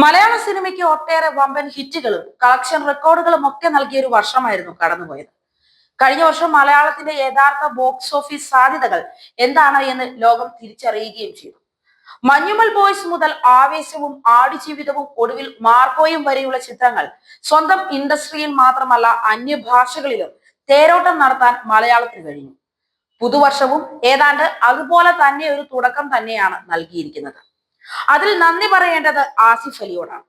മലയാള സിനിമയ്ക്ക് ഒട്ടേറെ വമ്പൻ ഹിറ്റുകളും കളക്ഷൻ റെക്കോർഡുകളും ഒക്കെ നൽകിയ ഒരു വർഷമായിരുന്നു കടന്നുപോയത്. കഴിഞ്ഞ വർഷം മലയാളത്തിന്റെ യഥാർത്ഥ ബോക്സ് ഓഫീസ് സാധ്യതകൾ എന്താണ് എന്ന് ലോകം തിരിച്ചറിയുകയും ചെയ്തു. മഞ്ഞുമൽ ബോയ്സ് മുതൽ ആവേശവും ആടുജീവിതവും ഒടുവിൽ മാർക്കോയും വരെയുള്ള ചിത്രങ്ങൾ സ്വന്തം ഇൻഡസ്ട്രിയിൽ മാത്രമല്ല അന്യഭാഷകളിലും തേരോട്ടം നടത്താൻ മലയാളത്തിന് കഴിഞ്ഞു. പുതുവർഷവും ഏതാണ്ട് അതുപോലെ തന്നെ ഒരു തുടക്കം തന്നെയാണ് നൽകിയിരിക്കുന്നത്. അതിൽ നന്ദി പറയേണ്ടത് ആസിഫ് അലിയോടാണ്.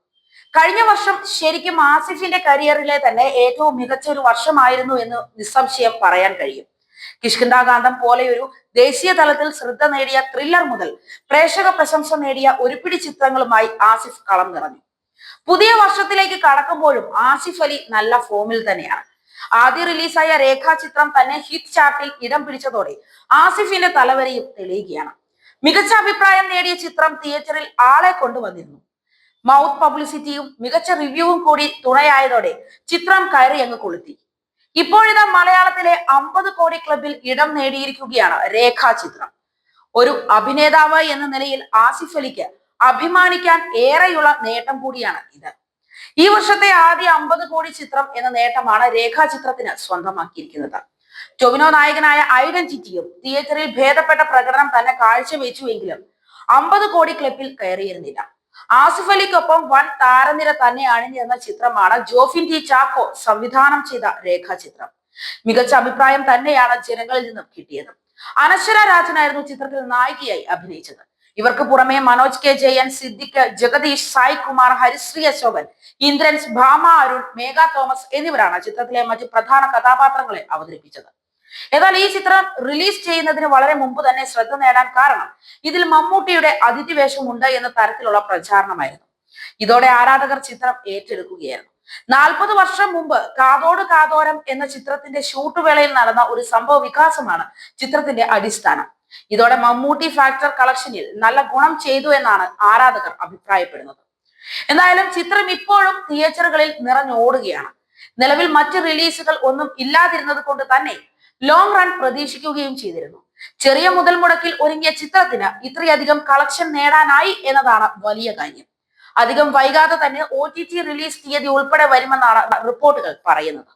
കഴിഞ്ഞ വർഷം ശരിക്കും ആസിഫിന്റെ കരിയറിലെ തന്നെ ഏറ്റവും മികച്ച ഒരു വർഷമായിരുന്നു എന്ന് നിസ്സംശയം പറയാൻ കഴിയും. കിഷ്കിന്ധാകാന്ഡം പോലെയൊരു ദേശീയ തലത്തിൽ ശ്രദ്ധ നേടിയ ത്രില്ലർ മുതൽ പ്രേക്ഷക പ്രശംസ നേടിയ ഒരുപിടി ചിത്രങ്ങളുമായി ആസിഫ് കളം നിറഞ്ഞു. പുതിയ വർഷത്തിലേക്ക് കടക്കുമ്പോഴും ആസിഫ് അലി നല്ല ഫോമിൽ തന്നെയാണ്. ആദ്യ റിലീസായ രേഖാചിത്രം തന്നെ ഹിറ്റ് ചാർട്ടിൽ ഇടം പിടിച്ചതോടെ ആസിഫിന്റെ തലവരെയും തെളിയുകയാണ്. മികച്ച അഭിപ്രായം നേടിയ ചിത്രം തിയേറ്ററിൽ ആളെ കൊണ്ടുവന്നിരുന്നു. മൗത്ത് പബ്ലിസിറ്റിയും മികച്ച റിവ്യൂവും കൂടി തുണയായതോടെ ചിത്രം കയറി അങ്ങ് കൊളുത്തി. ഇപ്പോഴിതാ മലയാളത്തിലെ 50 കോടി ക്ലബിൽ ഇടം നേടിയിരിക്കുകയാണ് രേഖാചിത്രം. ഒരു അഭിനേതാവ് എന്ന നിലയിൽ ആസിഫ് അലിക്ക് അഭിമാനിക്കാൻ ഏറെയുള്ള നേട്ടം കൂടിയാണ് ഇത്. ഈ വർഷത്തെ ആദ്യ 50 കോടി ചിത്രം എന്ന നേട്ടമാണ് രേഖാചിത്രത്തിന് സ്വന്തമാക്കിയിരിക്കുന്നത്. ടൊവിനോ നായകനായ ഐഡന്റിറ്റിയും തിയേറ്ററിൽ ഭേദപ്പെട്ട പ്രകടനം തന്നെ കാഴ്ചവെച്ചുവെങ്കിലും 50 കോടി ക്ലബിൽ കയറിയിരുന്നില്ല. ആസിഫ് അലിക്കൊപ്പം വൻ താരനിര തന്നെ അണിനിരുന്ന ചിത്രമാണ് ജോഫിൻ ടി ചാക്കോ സംവിധാനം ചെയ്ത രേഖാചിത്രം. മികച്ച അഭിപ്രായം തന്നെയാണ് ജനങ്ങളിൽ നിന്നും കിട്ടിയത്. അനശ്വര രാജനായിരുന്നു ചിത്രത്തിൽ നായികയായി അഭിനയിച്ചത്. ഇവർക്ക് പുറമെ മനോജ് കെ ജയൻ, സിദ്ദിഖ്, ജഗദീഷ്, സായ് കുമാർ, ഹരിശ്രീ അശോകൻ, ഇന്ദ്രൻസ്, ഭാമ അരുൺ, മേഘ തോമസ് എന്നിവരാണ് ചിത്രത്തിലെ മറ്റ് പ്രധാന കഥാപാത്രങ്ങളെ അവതരിപ്പിച്ചത്. എന്നാൽ ഈ ചിത്രം റിലീസ് ചെയ്യുന്നതിന് വളരെ മുമ്പ് തന്നെ ശ്രദ്ധ നേടാൻ കാരണം ഇതിൽ മമ്മൂട്ടിയുടെ അതിഥി വേഷമുണ്ട് എന്ന തരത്തിലുള്ള പ്രചാരണമായിരുന്നു. ഇതോടെ ആരാധകർ ചിത്രം ഏറ്റെടുക്കുകയായിരുന്നു. 40 വർഷം മുമ്പ് കാതോട് കാതോരം എന്ന ചിത്രത്തിന്റെ ഷൂട്ട് വേളയിൽ നടന്ന ഒരു സംഭവ വികാസമാണ് ചിത്രത്തിന്റെ അടിസ്ഥാനം. ഇതോടെ മമ്മൂട്ടി ഫാക്ടർ കളക്ഷനിൽ നല്ല ഗുണം ചെയ്തു എന്നാണ് ആരാധകർ അഭിപ്രായപ്പെടുന്നത്. എന്തായാലും ചിത്രം ഇപ്പോഴും തിയേറ്ററുകളിൽ നിറഞ്ഞോടുകയാണ്. നിലവിൽ മറ്റ് റിലീസുകൾ ഒന്നും ഇല്ലാതിരുന്നത് കൊണ്ട് തന്നെ ലോങ് റൺ പ്രതീക്ഷിക്കുകയും ചെയ്തിരുന്നു. ചെറിയ മുതൽ മുടക്കിൽ ഒരുങ്ങിയ ചിത്രത്തിന് ഇത്രയധികം കളക്ഷൻ നേടാനായി എന്നതാണ് വലിയ കാര്യം. അധികം വൈകാതെ തന്നെ OTT റിലീസ് തീയതി ഉൾപ്പെടെ വരുമെന്നാണ് റിപ്പോർട്ടുകൾ പറയുന്നത്.